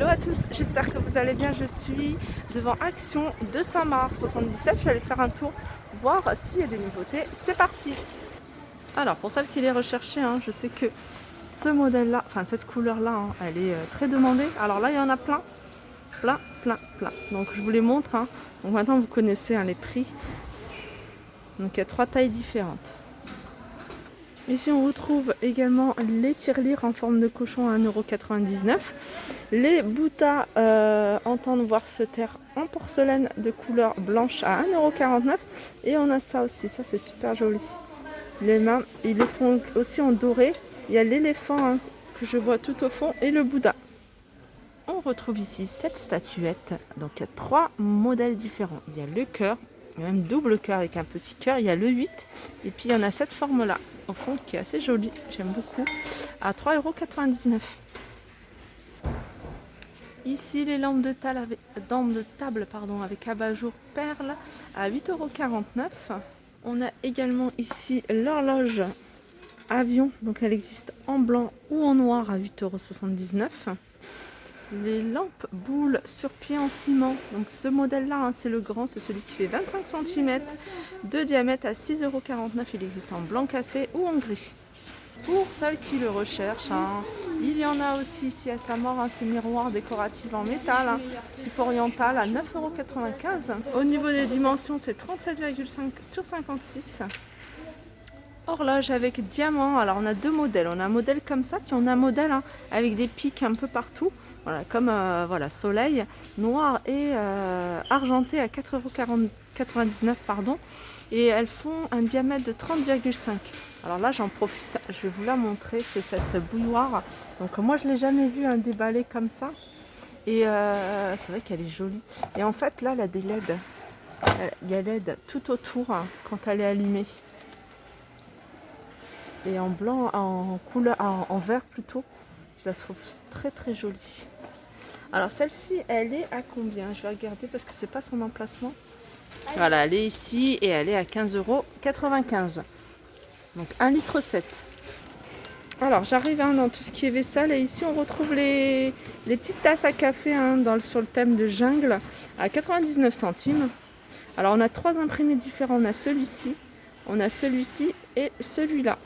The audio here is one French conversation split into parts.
Hello à tous, j'espère que vous allez bien. Je suis devant Action de Saint-Marc 77. Je vais aller faire un tour, voir s'il y a des nouveautés. C'est parti. Alors pour celle qui les recherchait, je sais que ce modèle-là, enfin cette couleur-là, elle est très demandée. Alors là, il y en a plein. Donc je vous les montre. Donc maintenant vous connaissez les prix. Donc il y a 3 tailles différentes. Ici on retrouve également les tirelires en forme de cochon à 1,99 €. Les Bouddhas entendent voir se taire en porcelaine de couleur blanche à 1,49 €. Et on a ça aussi, ça c'est super joli. Les mains, ils le font aussi en doré. Il y a l'éléphant que je vois tout au fond et le Bouddha. On retrouve ici cette statuette. Donc il y a 3 modèles différents. Il y a le cœur, il y a même double cœur avec un petit cœur. Il y a le 8 et puis il y en a cette forme-là au fond qui est assez jolie. J'aime beaucoup. À 3,99 €. Ici les lampes de table avec abat-jour perle à 8,49 €. On a également ici l'horloge avion. Donc elle existe en blanc ou en noir à 8,79 €. Les lampes boules sur pied en ciment, donc ce modèle là c'est le grand, c'est celui qui fait 25 cm de diamètre à 6,49 €. Il existe en blanc cassé ou en gris. Pour celles qui le recherchent, il y en a aussi ici à Saint-Maur, ces miroirs décoratifs en métal, type oriental à 9,95 €. Au niveau des dimensions, c'est 37,5 sur 56. Horloge avec diamant. Alors on a 2 modèles. On a un modèle comme ça, puis on a un modèle avec des pics un peu partout. Voilà, comme soleil, noir et argenté à 4,99 €, et elles font un diamètre de 30,5. Alors là j'en profite, je vais vous la montrer, c'est cette bouilloire. Donc moi je l'ai jamais vue déballée comme ça, et c'est vrai qu'elle est jolie. Et en fait là elle a des LED, il y a LED tout autour quand elle est allumée. Et en blanc, en couleur, en vert plutôt, je la trouve très très jolie. Alors celle-ci, elle est à combien? Je vais regarder parce que c'est pas son emplacement. Voilà, elle est ici et elle est à 15,95 €. Donc 1,7 litre. Alors j'arrive dans tout ce qui est vaisselle, et ici on retrouve les petites tasses à café sur le thème de jungle à 99 centimes. Alors on a 3 imprimés différents. On a celui-ci et celui-là.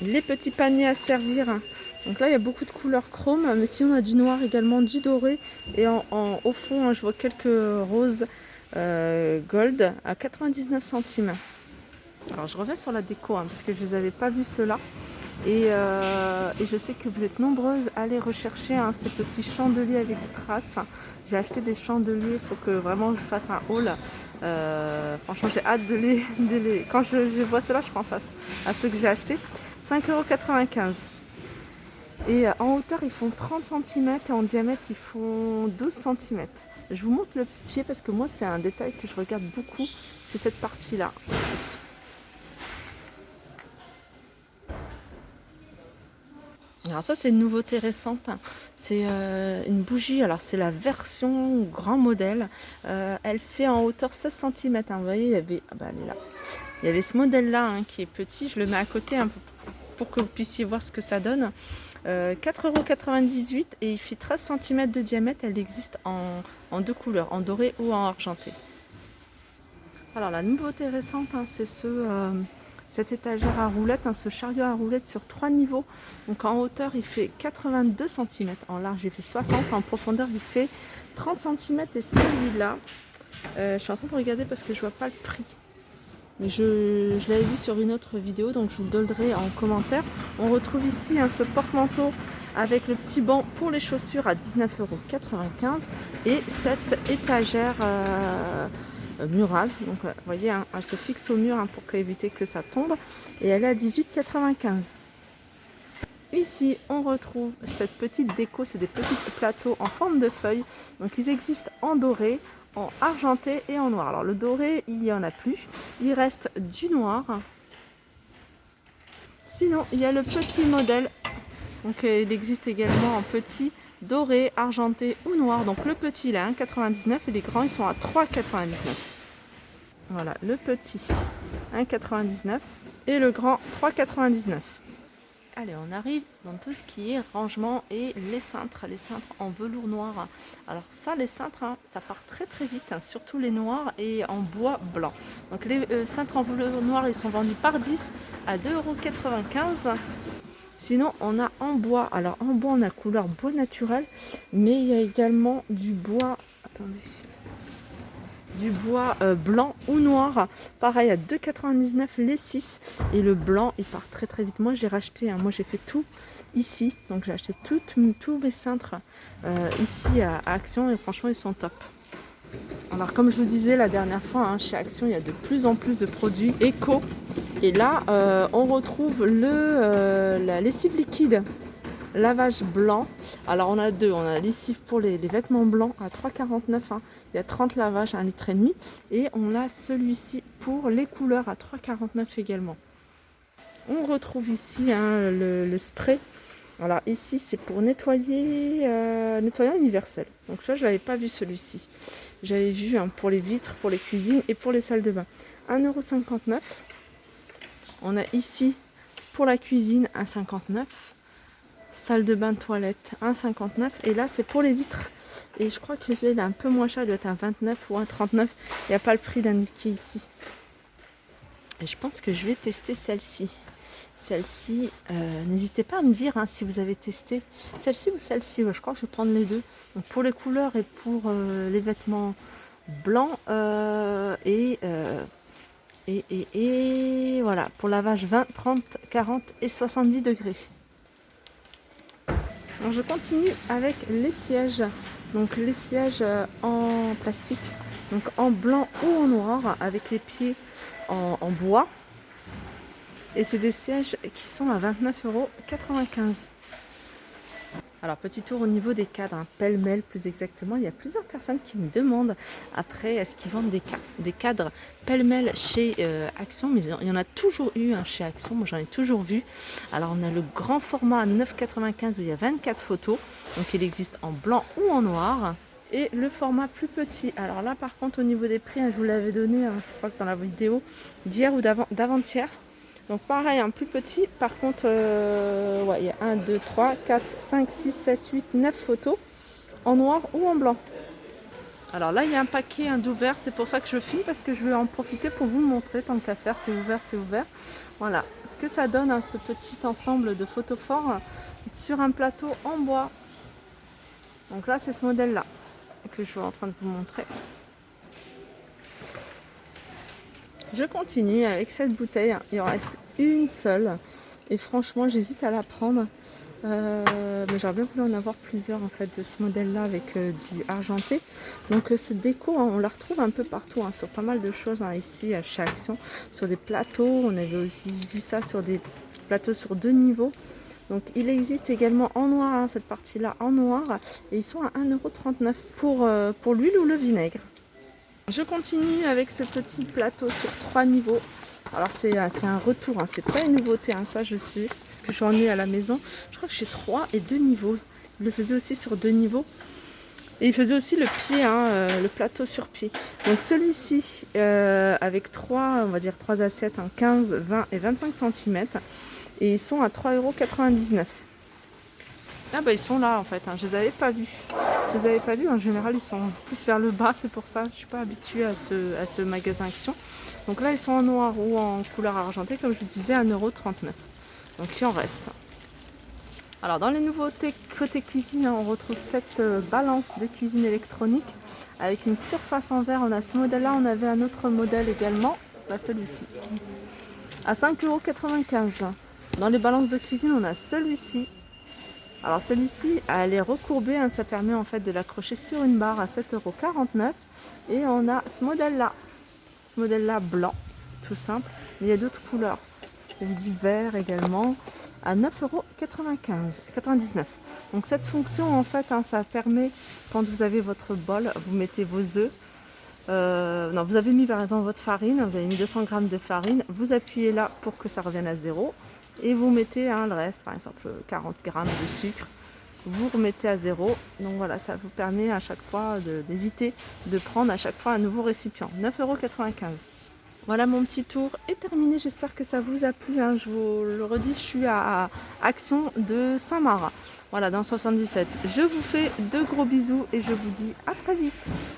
Les petits paniers à servir. Donc là il y a beaucoup de couleurs chrome, mais si on a du noir également, du doré, et au fond je vois quelques roses gold à 99 centimes. Alors je reviens sur la déco parce que je ne les avais pas vus ceux-là, et je sais que vous êtes nombreuses à aller rechercher ces petits chandeliers avec strass. J'ai acheté des chandeliers pour que vraiment je fasse un haul. Franchement j'ai hâte de les... Quand je vois cela, je pense à ceux que j'ai achetés. 5,95 €. Et en hauteur ils font 30 cm et en diamètre ils font 12 cm. Je vous montre le pied parce que moi c'est un détail que je regarde beaucoup, c'est cette partie là ici. Alors ça c'est une nouveauté récente, c'est une bougie. Alors c'est la version grand modèle, elle fait en hauteur 16 cm. Vous voyez, il y avait, elle est là. Il y avait ce modèle là qui est petit, je le mets à côté pour que vous puissiez voir ce que ça donne. 4,98 €, et il fait 13 cm de diamètre. Elle existe en 2 couleurs, en doré ou en argenté. Alors la nouveauté récente, c'est cette étagère à roulettes, ce chariot à roulettes sur 3 niveaux. Donc en hauteur il fait 82 cm, en large il fait 60, en profondeur il fait 30 cm. Et celui-là, je suis en train de regarder parce que je vois pas le prix, mais je l'avais vu sur une autre vidéo, donc je vous le donnerai en commentaire. On retrouve ici ce porte-manteau avec le petit banc pour les chaussures à 19,95 €, et cette étagère murale. Donc vous voyez, elle se fixe au mur pour éviter que ça tombe, et elle est à 18,95 €. Ici on retrouve cette petite déco, c'est des petits plateaux en forme de feuilles. Donc ils existent en doré, en argenté et en noir. Alors le doré il n'y en a plus, il reste du noir. Sinon il y a le petit modèle, donc il existe également en petit, doré, argenté ou noir. Donc le petit il est à 1,99 € et les grands ils sont à 3,99 €. Voilà, le petit 1,99 € et le grand 3,99 €. Allez, on arrive dans tout ce qui est rangement et les cintres en velours noir. Alors ça, les cintres, hein, ça part très très vite, hein, surtout les noirs et en bois blanc. Donc les cintres en velours noir, ils sont vendus par 10 à 2,95 €. Sinon, on a en bois. Alors en bois, on a couleur bois naturel, mais il y a également du bois. Attendez. Du bois blanc ou noir, pareil à 2,99 € les 6, et le blanc il part très très vite. Moi j'ai racheté, hein, moi j'ai fait tout ici, donc j'ai acheté tous mes cintres ici à Action, et franchement ils sont top. Alors comme je vous disais la dernière fois, hein, chez Action il y a de plus en plus de produits éco, et là on retrouve la lessive liquide lavage blanc. Alors on a deux, on a la lessive pour les vêtements blancs à 3,49 €, hein. Il y a 30 lavages à 1,5 litre, et on a celui-ci pour les couleurs à 3,49 € également. On retrouve ici, hein, le spray. Alors ici c'est pour nettoyer, nettoyant universel. Donc ça je l'avais pas vu celui-ci. J'avais vu, hein, pour les vitres, pour les cuisines et pour les salles de bain. 1,59 €. On a ici pour la cuisine 1,59 €. Salle de bain, toilette, 1,59 €. Et là, c'est pour les vitres. Et je crois que celui-là, il est un peu moins cher. Il doit être un 29 ou un 39. Il n'y a pas le prix indiqué ici. Et je pense que je vais tester celle-ci. Celle-ci, n'hésitez pas à me dire, hein, si vous avez testé celle-ci ou celle-ci. Ouais, je crois que je vais prendre les deux. Donc pour les couleurs et pour les vêtements blancs. Et voilà, pour lavage 20, 30, 40 et 70 degrés. Alors je continue avec les sièges. Donc les sièges en plastique, donc en blanc ou en noir, avec les pieds en bois. Et c'est des sièges qui sont à 29,95 €. Alors petit tour au niveau des cadres, hein, pêle-mêle plus exactement. Il y a plusieurs personnes qui me demandent après est-ce qu'ils vendent des cadres pêle-mêle chez Action, mais il y en a toujours eu, hein, chez Action, moi j'en ai toujours vu. Alors on a le grand format à 9,95 € où il y a 24 photos, donc il existe en blanc ou en noir. Et le format plus petit, alors là par contre au niveau des prix, hein, je vous l'avais donné, hein, je crois que dans la vidéo d'hier ou d'avant-hier. Donc pareil, un plus petit, par contre, ouais, il y a 1, 2, 3, 4, 5, 6, 7, 8, 9 photos en noir ou en blanc. Alors là, il y a un paquet, d'ouvert, c'est pour ça que je filme, parce que je vais en profiter pour vous le montrer, tant qu'à faire, c'est ouvert, c'est ouvert. Voilà, ce que ça donne, hein, ce petit ensemble de photophores sur un plateau en bois. Donc là, c'est ce modèle-là que je suis en train de vous montrer. Je continue avec cette bouteille, il en reste une seule et franchement j'hésite à la prendre, mais j'aurais bien voulu en avoir plusieurs en fait de ce modèle là avec du argenté. Donc cette déco, hein, on la retrouve un peu partout, hein, sur pas mal de choses, hein, ici chez Action, sur des plateaux. On avait aussi vu ça sur des plateaux sur 2 niveaux. Donc il existe également en noir, hein, cette partie là en noir, et ils sont à 1,39 € pour l'huile ou le vinaigre. Je continue avec ce petit plateau sur 3 niveaux. Alors c'est un retour, hein, c'est pas une nouveauté, hein, ça je sais, parce que j'en ai à la maison. Je crois que j'ai 3 et 2 niveaux. Il le faisait aussi sur 2 niveaux. Et il faisait aussi le pied, hein, le plateau sur pied. Donc celui-ci, avec 3, on va dire 3 assiettes, hein, 15, 20 et 25 cm. Et ils sont à 3,99 €. Ah bah ils sont là en fait, hein. Je les avais pas vus. Je les avais pas vus, en général ils sont plus vers le bas, c'est pour ça. Je suis pas habituée à ce magasin Action. Donc là ils sont en noir ou en couleur argentée, comme je vous disais, 1,39 €. Donc il en reste. Alors dans les nouveautés côté cuisine, hein, on retrouve cette balance de cuisine électronique avec une surface en verre. On a ce modèle là, on avait un autre modèle également, bah celui-ci, à 5,95 €. Dans les balances de cuisine, on a celui-ci. Alors celui-ci, elle est recourbée, hein, ça permet en fait de l'accrocher sur une barre à 7,49 €. Et on a ce modèle-là blanc, tout simple, mais il y a d'autres couleurs. Il y a du vert également, à 9,99 €. Donc cette fonction, en fait, hein, ça permet, quand vous avez votre bol, vous mettez vos œufs. Non, vous avez mis par exemple votre farine, vous avez mis 200 g de farine, vous appuyez là pour que ça revienne à 0. Et vous mettez, hein, le reste, par exemple 40 g de sucre, vous remettez à 0. Donc voilà, ça vous permet à chaque fois d'éviter de prendre à chaque fois un nouveau récipient. 9,95 €. Voilà, mon petit tour est terminé, j'espère que ça vous a plu, hein. Je vous le redis, je suis à Action de Saint-Marin, voilà, dans 77. Je vous fais de gros bisous et je vous dis à très vite.